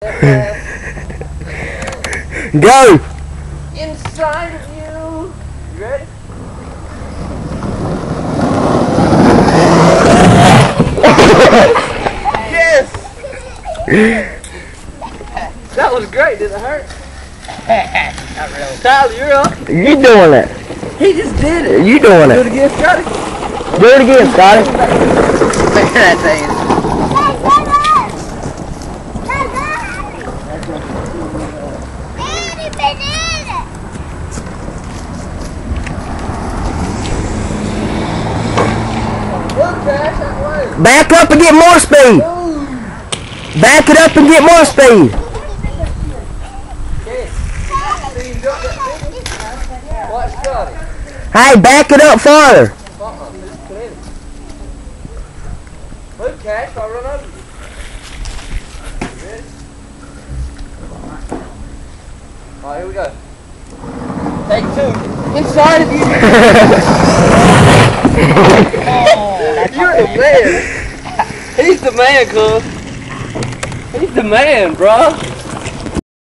Go! Inside of you. You ready? Yes! That was great. Did it hurt? Not really. Tyler, you're up. You doing it. He just did it. You doing Do it. it again, Scotty. Do it again, Scotty. Man, that thing is... Back up and get more speed. Back it up and get more speed. Watch Scotty. Hey, back it up farther. Move, Cash, I'll run over you. Ready? Alright, here we go. Take two. Inside of you. You're the man. He's the man, cuz. He's the man, bro.